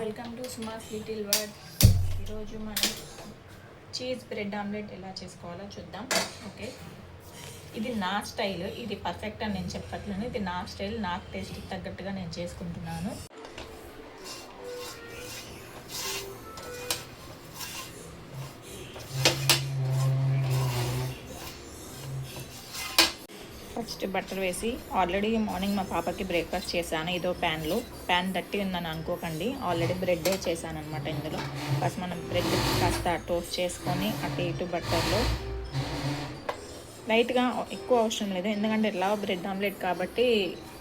Welcome to సుమాస్ little world. ఈరోజు మనం cheese bread omelette ఎలా చేసుకోవాలో చూద్దాం. ఓకే, ఇది నా స్టైల్, ఇది పర్ఫెక్ట్ అని నేను చెప్పట్లేను. ఇది నా స్టైల్, నాకు టేస్ట్కి తగ్గట్టుగా నేను చేసుకుంటున్నాను. ఫస్ట్ బటర్ వేసి, ఆల్రెడీ మార్నింగ్ మా పాపకి బ్రేక్ఫాస్ట్ చేశాను. ఇదో ప్యాన్ తట్టి ఉందని అనుకోకండి, ఆల్రెడీ బ్రెడ్ చేశాను అనమాట. ఇందులో ఫస్ట్ మనం బ్రెడ్ కాస్త టోస్ట్ చేసుకొని అటు ఇటు బటర్లో లైట్గా, ఎక్కువ అవసరం లేదు ఎందుకంటే ఎలా బ్రెడ్ ఆమ్లెట్ కాబట్టి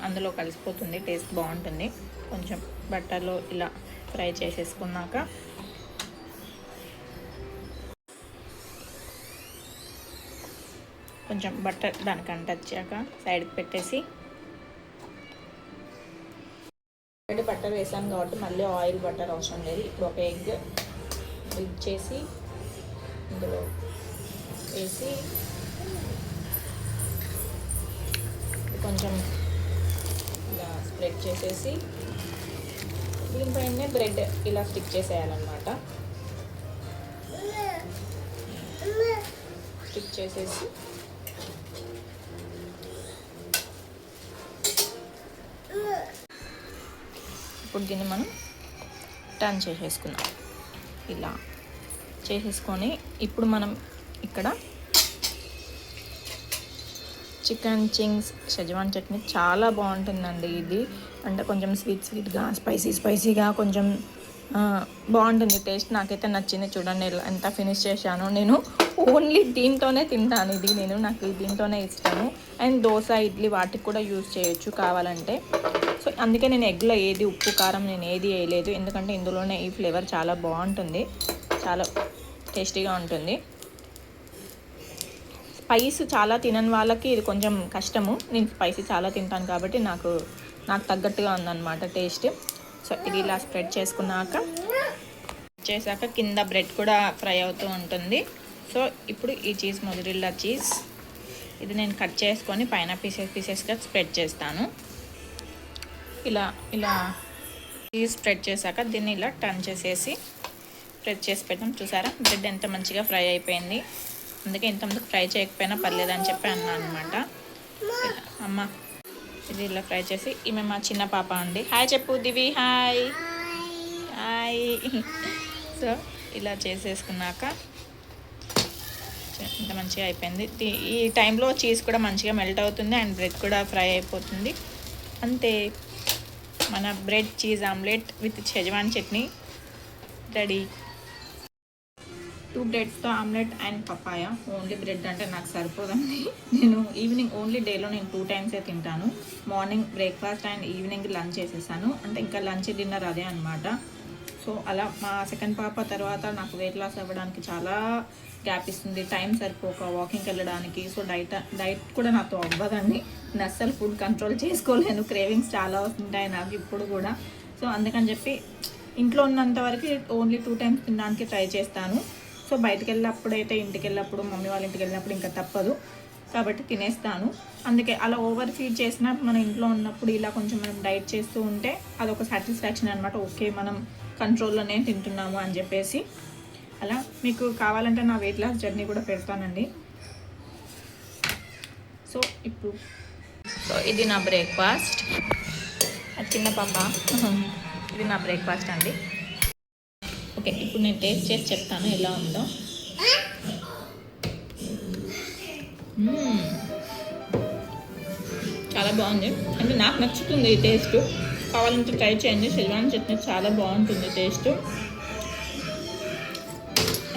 అందులో కలిసిపోతుంది, టేస్ట్ బాగుంటుంది. కొంచెం బటర్లో ఇలా ఫ్రై చేసేసుకున్నాక కొంచెం బటర్ దానికి అంటొచ్చాక సైడ్కి పెట్టేసి, ఆల్రెడీ బటర్ వేసాను కాబట్టి మళ్ళీ ఆయిల్ బటర్ అవసరం లేదు. ఇప్పుడు ఒక ఎగ్ బీట్ చేసి ఇందులో వేసి కొంచెం ఇలా స్ప్రెడ్ చేసేసి దీనిపైనే బ్రెడ్ ఇలా స్టిక్ చేసేయాలన్నమాట. స్టిక్ చేసేసి ఇప్పుడు దీన్ని మనం టర్న్ చేసేసుకున్నాం. ఇలా చేసేసుకొని ఇప్పుడు మనం ఇక్కడ చికెన్ చింగ్స్ షెజ్వాన్ చట్నీ చాలా బాగుంటుందండి. ఇది అంటే కొంచెం స్వీట్గా స్పైసీగా కొంచెం బాగుంటుంది టేస్ట్. నాకైతే నచ్చింది. చూడండి ఎంత ఫినిష్ చేశాను. నేను ఓన్లీ దీంతోనే తింటాను. నాకు దీంతోనే ఇష్టము. అండ్ దోశ, ఇడ్లీ వాటికి కూడా యూజ్ చేయొచ్చు కావాలంటే. సో అందుకే నేను ఎగ్లో ఏది ఉప్పు కారం నేను ఏది వేయలేదు, ఎందుకంటే ఇందులోనే ఈ ఫ్లేవర్ చాలా బాగుంటుంది, చాలా టేస్టీగా ఉంటుంది. స్పైస్ చాలా తినని వాళ్ళకి ఇది కొంచెం కష్టము. నేను స్పైసీ చాలా తింటాను కాబట్టి నాకు తగ్గట్టుగా ఉందన్నమాట టేస్ట్. సో ఇది ఇలా స్ప్రెడ్ చేసుకున్నాక కింద బ్రెడ్ కూడా ఫ్రై అవుతూ ఉంటుంది. సో ఇప్పుడు ఈ చీజ్, మొజరెల్లా చీజ్, ఇది నేను కట్ చేసుకొని పైన పీసెస్గా స్ప్రెడ్ చేస్తాను. ఇలా చీజ్ స్ప్రెడ్ చేశాక దీన్ని ఇలా టర్న్ చేసేసి స్ప్రెడ్ చేసి పెట్టాం. చూసారా బ్రెడ్ ఎంత మంచిగా ఫ్రై అయిపోయింది. అందుకే ఇంతమంది ఫ్రై చేయకపోయినా పర్లేదని చెప్పి అన్నాను అనమాట. అమ్మ ఇది ఇలా ఫ్రై చేసి, ఈమె మా చిన్న పాప అండి. హాయ్ చెప్పు దివి. హాయ్. సో ఇలా చేసేసుకున్నాక ఇంత మంచిగా అయిపోయింది. ఈ టైంలో చీజ్ కూడా మంచిగా మెల్ట్ అవుతుంది అండ్ బ్రెడ్ కూడా ఫ్రై అయిపోతుంది. అంతే, మన bread cheese omelette with schezwan chutney ready. 2 బ్రెడ్స్తో omelette and papaya. Only bread అంటే నాకు సరిపోదండి. నేను ఈవినింగ్ ఓన్లీ డేలో నేను 2 టైమ్సే తింటాను. Morning breakfast and evening lunch చేసేసాను. అంటే ఇంకా లంచ్ డిన్నర్ అదే అనమాట. సో అలా మా సెకండ్ పాప తర్వాత నాకు వెయిట్ లాస్ అవ్వడానికి చాలా గ్యాప్ ఇస్తుంది, టైం సరిపోక వాకింగ్కి వెళ్ళడానికి. సో డైట్ కూడా నాతో అవ్వదండి. నేను అస్సలు ఫుడ్ కంట్రోల్ చేసుకోలేను, క్రేవింగ్స్ చాలా వస్తుంటాయి నాకు ఇప్పుడు కూడా. సో అందుకని చెప్పి ఇంట్లో ఉన్నంత వరకు ఓన్లీ 2 టైమ్స్ తినడానికి ట్రై చేస్తాను. సో బయటకు వెళ్ళినప్పుడైతే, ఇంటికి వెళ్ళినప్పుడు, మమ్మీ వాళ్ళ ఇంటికి వెళ్ళినప్పుడు ఇంకా తప్పదు కాబట్టి తినేస్తాను. అందుకే అలా ఓవర్ ఫీడ్ చేసినా మన ఇంట్లో ఉన్నప్పుడు ఇలా కొంచెం మనం డైట్ చేస్తూ ఉంటే అదొక సాటిస్ఫాక్షన్ అనమాట. ఓకే, మనం కంట్రోల్లోనే తింటున్నాము అని చెప్పేసి. అలా మీకు కావాలంటే నా వెయిట్ లాస్ జర్నీ కూడా పెడతానండి. సో ఇది నా బ్రేక్ఫాస్ట్. చిన్న పాప, ఇది నా బ్రేక్ఫాస్ట్ అండి. ఓకే, ఇప్పుడు నేను టేస్ట్ చేసి చెప్తాను ఎలా ఉందో. చాలా బాగుంది, అంటే నాకు నచ్చుతుంది ఈ టేస్ట్. కావాలంటే ట్రై చేయండి. షెజ్వాన్ చట్నీ చాలా బాగుంటుంది taste.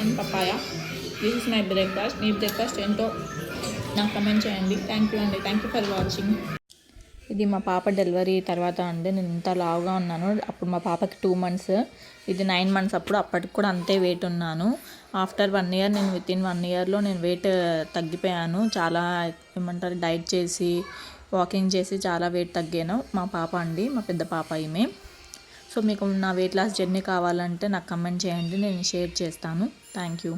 And papaya. This is my breakfast. మీ బ్రేక్ఫాస్ట్ ఏంటో నాకు కమెంట్ చేయండి. థ్యాంక్ యూ అండి. Thank you for watching. ఇది మా పాప డెలివరీ తర్వాత అండి. నేను ఇంత లావుగా ఉన్నాను. అప్పుడు మా పాపకి 2 months, ఇది 9 months. అప్పటికి కూడా అంతే వెయిట్ ఉన్నాను. ఆఫ్టర్ 1 year, నేను వితిన్ 1 yearలో నేను వెయిట్ తగ్గిపోయాను. చాలా డైట్ చేసి, వాకింగ్ చేసి చాలా వెయిట్ తగ్గాను. మా పాప అండి, మా పెద్ద పాప ఈమె. సో మీకు నా వెయిట్ లాస్ జర్నీ కావాలంటే నాకు కమెంట్ చేయండి, నేను షేర్ చేస్తాను. Thank you.